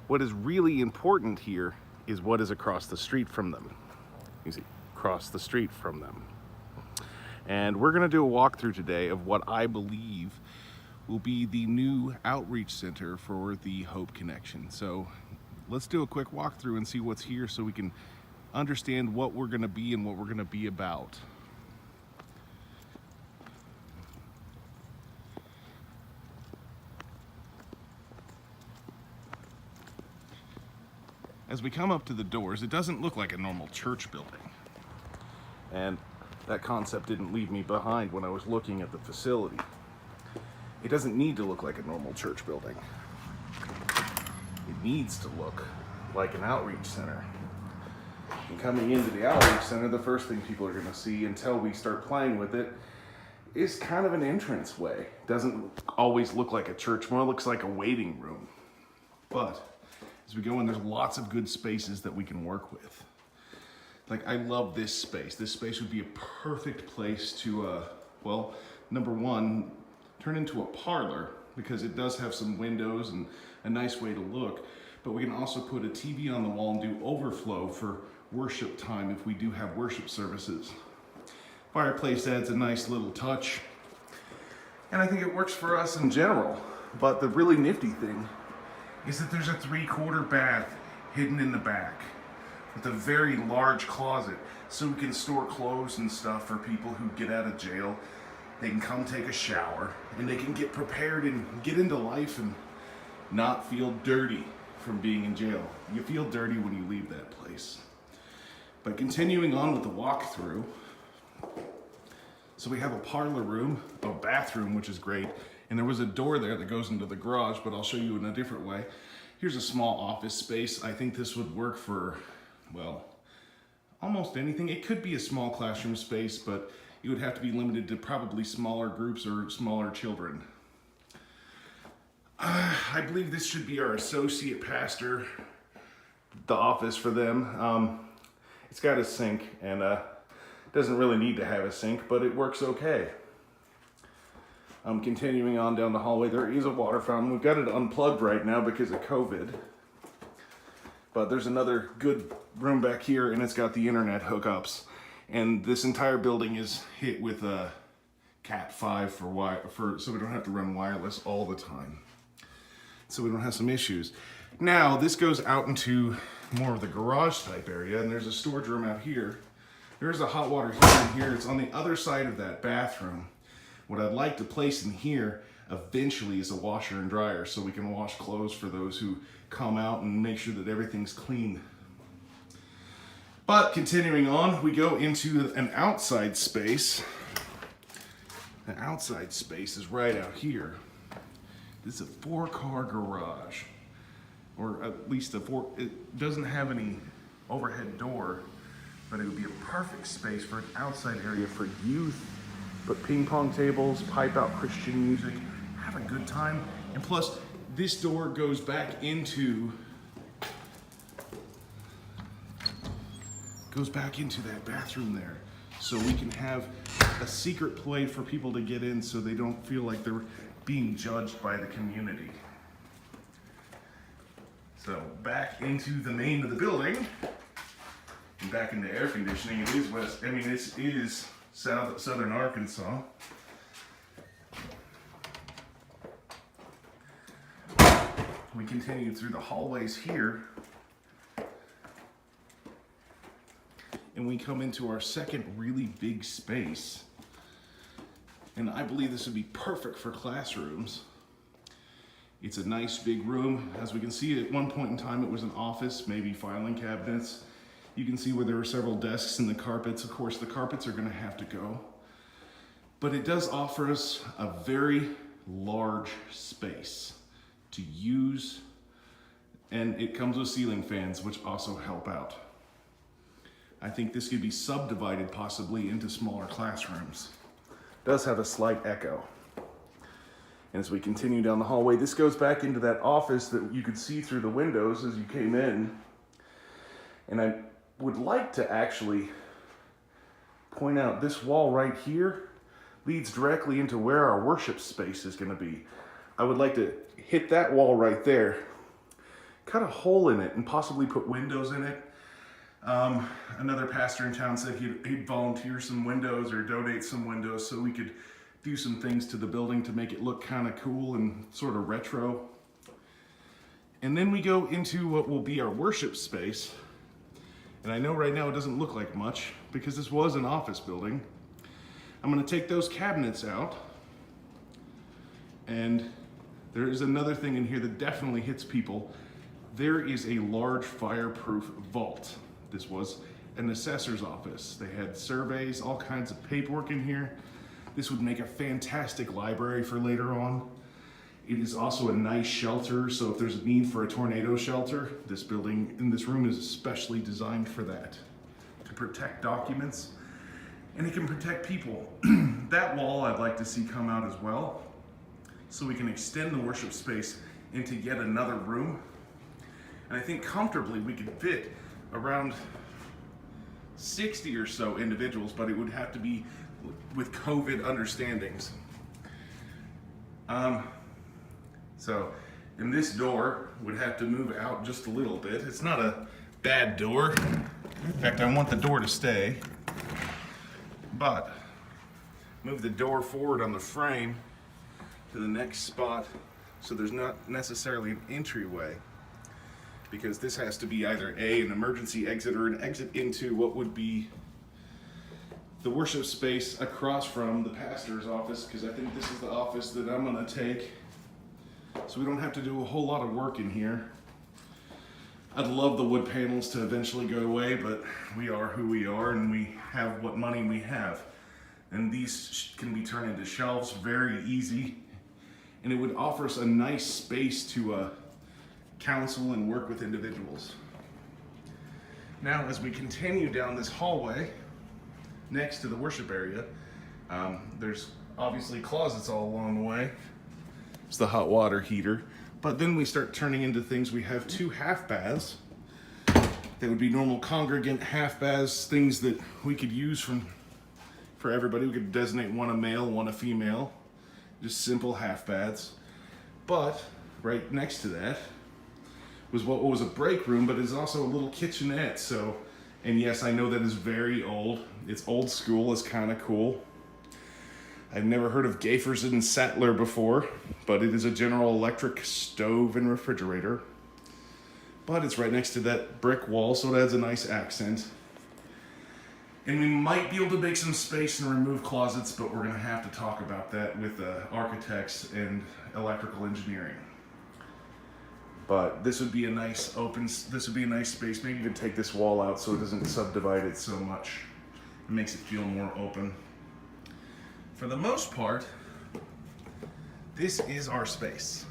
What is really important here is what is across the street from them. You see, across the street from them. And we're gonna do a walkthrough today of what I believe will be the new outreach center for the Hope Connection. So let's do a quick walkthrough and see what's here so we can understand what we're gonna be and what we're gonna be about. As we come up to the doors, it doesn't look like a normal church building. And that concept didn't leave me behind when I was looking at the facility. It doesn't need to look like a normal church building. It needs to look like an outreach center. And coming into the outreach center, the first thing people are going to see until we start playing with it is kind of an entrance way. It doesn't always look like a church, more looks like a waiting room. But as we go in, there's lots of good spaces that we can work with. Like, I love this space. This space would be a perfect place to, well, number one, turn into a parlor, because it does have some windows and a nice way to look. But we can also put a TV on the wall and do overflow for worship time if we do have worship services. Fireplace adds a nice little touch. And I think it works for us in general. But the really nifty thing is that there's a 3/4 bath hidden in the back with a very large closet, so we can store clothes and stuff for people who get out of jail. They can come take a shower and they can get prepared and get into life and not feel dirty from being in jail. You feel dirty when you leave that place. But continuing on with the walkthrough, so we have a parlor room, a bathroom, which is great. And there was a door there that goes into the garage, but I'll show you in a different way. Here's a small office space. I think this would work for, well, almost anything. It could be a small classroom space, but it would have to be limited to probably smaller groups or smaller children. I believe this should be our associate pastor, the office for them. It's got a sink and doesn't really need to have a sink, but it works okay. Continuing on down the hallway, there is a water fountain. We've got it unplugged right now because of COVID. But there's another good room back here, and it's got the internet hookups. And this entire building is hit with a Cat5 so we don't have to run wireless all the time. So we don't have some issues. Now, this goes out into more of the garage type area, and there's a storage room out here. There's a hot water heater in here. It's on the other side of that bathroom. What I'd like to place in here eventually is a washer and dryer so we can wash clothes for those who come out and make sure that everything's clean. But continuing on, we go into an outside space. The outside space is right out here. This is a 4-car garage, or at least it doesn't have any overhead door, but it would be a perfect space for an outside area for youth. Put ping pong tables, pipe out Christian music, have a good time. And plus, this door goes back into that bathroom there. So we can have a secret play for people to get in so they don't feel like they're being judged by the community. So back into the main of the building, and back into air conditioning. It is southern Arkansas. We continue through the hallways here, and we come into our second really big space. And I believe this would be perfect for classrooms. It's a nice big room. As we can see, at one point in time, it was an office, maybe filing cabinets. You can see where there were several desks and the carpets. Of course, the carpets are gonna have to go. But it does offer us a very large space to use, and it comes with ceiling fans, which also help out. I think this could be subdivided possibly into smaller classrooms. It does have a slight echo. And as we continue down the hallway, this goes back into that office that you could see through the windows as you came in. And I would like to actually point out this wall right here leads directly into where our worship space is going to be. I would like to hit that wall right there, cut a hole in it and possibly put windows in it. Another pastor in town said he'd volunteer some windows or donate some windows so we could do some things to the building to make it look kind of cool and sort of retro. And then we go into what will be our worship space. And I know right now it doesn't look like much because this was an office building. I'm going to take those cabinets out. And there is another thing in here that definitely hits people. There is a large fireproof vault. This was an assessor's office. They had surveys, all kinds of paperwork in here. This would make a fantastic library for later on. It is also a nice shelter, so if there's a need for a tornado shelter, this building in this room is especially designed for that, to protect documents, and it can protect people. That wall I'd like to see come out as well, so we can extend the worship space into yet another room. And I think comfortably we could fit around 60 or so individuals, but it would have to be with COVID understandings. And this door would have to move out just a little bit. It's not a bad door. In fact, I want the door to stay. But move the door forward on the frame to the next spot so there's not necessarily an entryway, because this has to be either an emergency exit or an exit into what would be the worship space across from the pastor's office, because I think this is the office that I'm going to take, so we don't have to do a whole lot of work in here. I'd love the wood panels to eventually go away, but we are who we are and we have what money we have. And these can be turned into shelves very easy, and it would offer us a nice space to counsel and work with individuals. Now, as we continue down this hallway next to the worship area, there's obviously closets all along the way. It's the hot water heater. But then we start turning into things. We have 2 half baths. They would be normal congregant half baths, things that we could use for everybody. We could designate one a male, one a female. Just simple half baths. But right next to that was what was a break room, but is also a little kitchenette. So, and yes, I know that is very old. It's old school, it's kind of cool. I've never heard of Gafers and Sattler before, but it is a General Electric stove and refrigerator. But it's right next to that brick wall, so it adds a nice accent. And we might be able to make some space and remove closets, but we're gonna have to talk about that with architects and electrical engineering. But this would be a nice space. Maybe even take this wall out so it doesn't subdivide it so much. It makes it feel more open. For the most part, this is our space.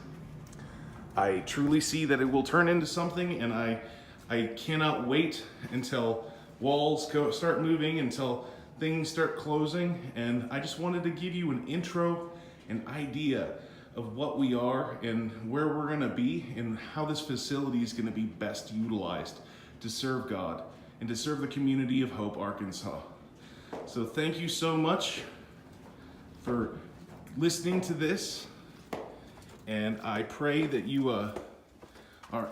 I truly see that it will turn into something, and I cannot wait until walls start moving, until things start closing, and I just wanted to give you an intro, an idea of what we are and where we're gonna be and how this facility is gonna be best utilized to serve God and to serve the community of Hope, Arkansas. So thank you so much for listening to this, and I pray that you are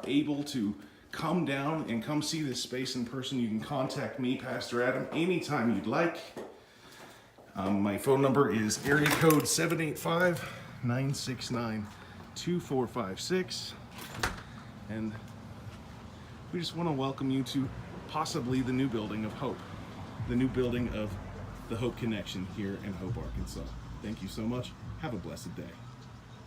able to come down and come see this space in person. You can contact me, Pastor Adam, anytime you'd like. My phone number is area code 785-969-2456, and we just want to welcome you to possibly the new building of Hope, the new building of the Hope Connection here in Hope, Arkansas. Thank you so much. Have a blessed day.